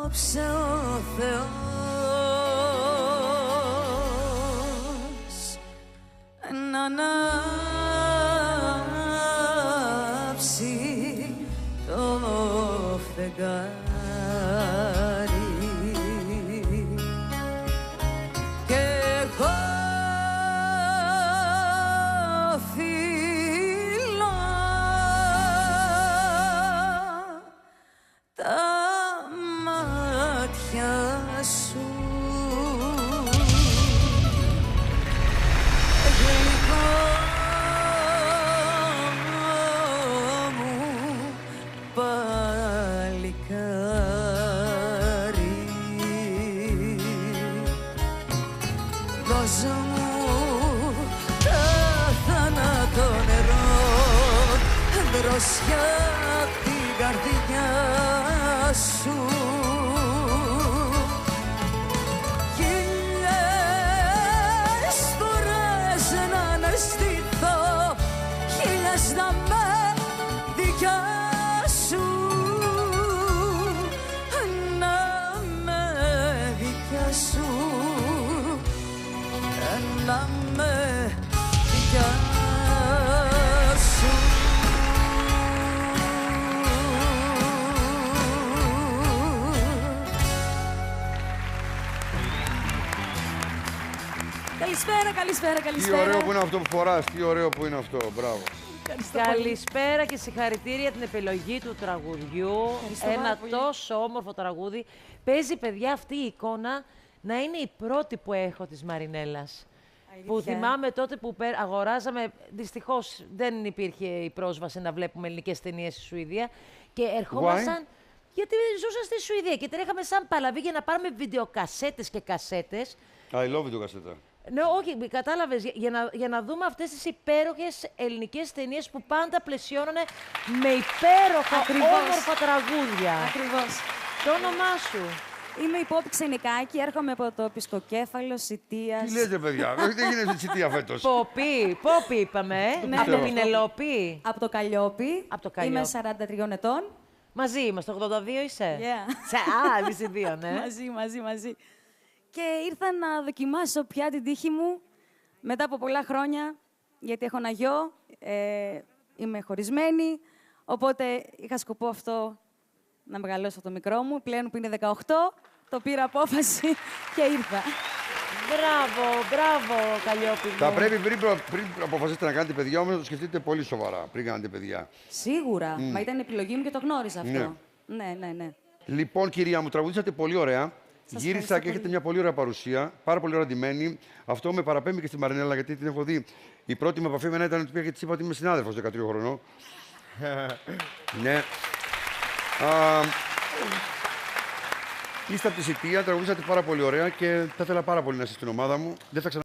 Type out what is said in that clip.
απόψε ο Θεός να ανάψει το φεγγάρι και εγώ φιλώ τα μάτια σου γλυκό μου παλικάρι. Δώσ' μου τα θάνατο νερό, δροσιά απ' την καρδιά σου. Χίλιες φορές να αναστηθώ, χίλιες να με δικιά σου, να με δικιά σου, να με δικιά σου. Καλησπέρα, καλησπέρα, καλησπέρα. Τι ωραίο που είναι αυτό που φοράς, τι ωραίο που είναι αυτό, μπράβο. Καλησπέρα και συγχαρητήρια για την επιλογή του τραγουδιού. Ένα τόσο όμορφο τραγούδι. Παίζει, παιδιά, αυτή η εικόνα να είναι η πρώτη που έχω της Μαρινέλας. Που θυμάμαι τότε που αγοράζαμε, δυστυχώς δεν υπήρχε η πρόσβαση να βλέπουμε ελληνικές ταινίες στη Σουηδία και ερχόμασταν. Γιατί ζούσα στη Σουηδία και τρέχαμε σαν παλαβή για να πάρουμε βιντεοκασέτες και κασέτες. I love it το κασέτα. Ναι, όχι, κατάλαβες, για να δούμε αυτές τις υπέροχες ελληνικές ταινίες που πάντα πλαισιώνανε με υπέροχα, όμορφα τραγούδια. Ακριβώς. Το όνομά σου. Είμαι η Πόπη Ξενικάκη, έρχομαι από το Πισκοκέφαλο Σιτίας. Τι λέτε, παιδιά, δεν γίνεται Σιτία φέτος. Πόπη είπαμε, από το Πινελόπη. Από το Καλλιόπι. Από το Καλλιόπι. Είμαι 43 ετών. Μαζί είμαστε, 82 είσαι. Yeah. Εμείς οι δύο, ναι. Μαζί. Και ήρθα να δοκιμάσω πια την τύχη μου μετά από πολλά χρόνια, γιατί έχω ένα γιο, είμαι χωρισμένη, οπότε είχα σκοπό αυτό να μεγαλώσω το μικρό μου. Πλέον που είναι 18, το πήρα απόφαση και ήρθα. Μπράβο, Καλλιόπη μου. Θα πρέπει πριν αποφασίσετε να κάνετε παιδιά, όμως να το σκεφτείτε πολύ σοβαρά πριν κάνετε παιδιά. Σίγουρα, μα ήταν επιλογή μου και το γνώρισα αυτό. Ναι. Λοιπόν, κυρία μου, τραγουδήσατε πολύ ωραία. Γύρισα και έχετε μια πολύ ωραία παρουσία, πάρα πολύ ωραία ντυμένη. Αυτό με παραπέμπει και στη Μαρινέλα, γιατί την έχω δει. Η πρώτη μου επαφή με ήταν ότι πήγα και της είπα ότι είμαι συνάδελφος 13 χρονών. Ναι. Είστε από τη Σιτία, τραγουδήσατε πάρα πολύ ωραία και θα ήθελα πάρα πολύ να είστε στην ομάδα μου. Δεν θα ξανα...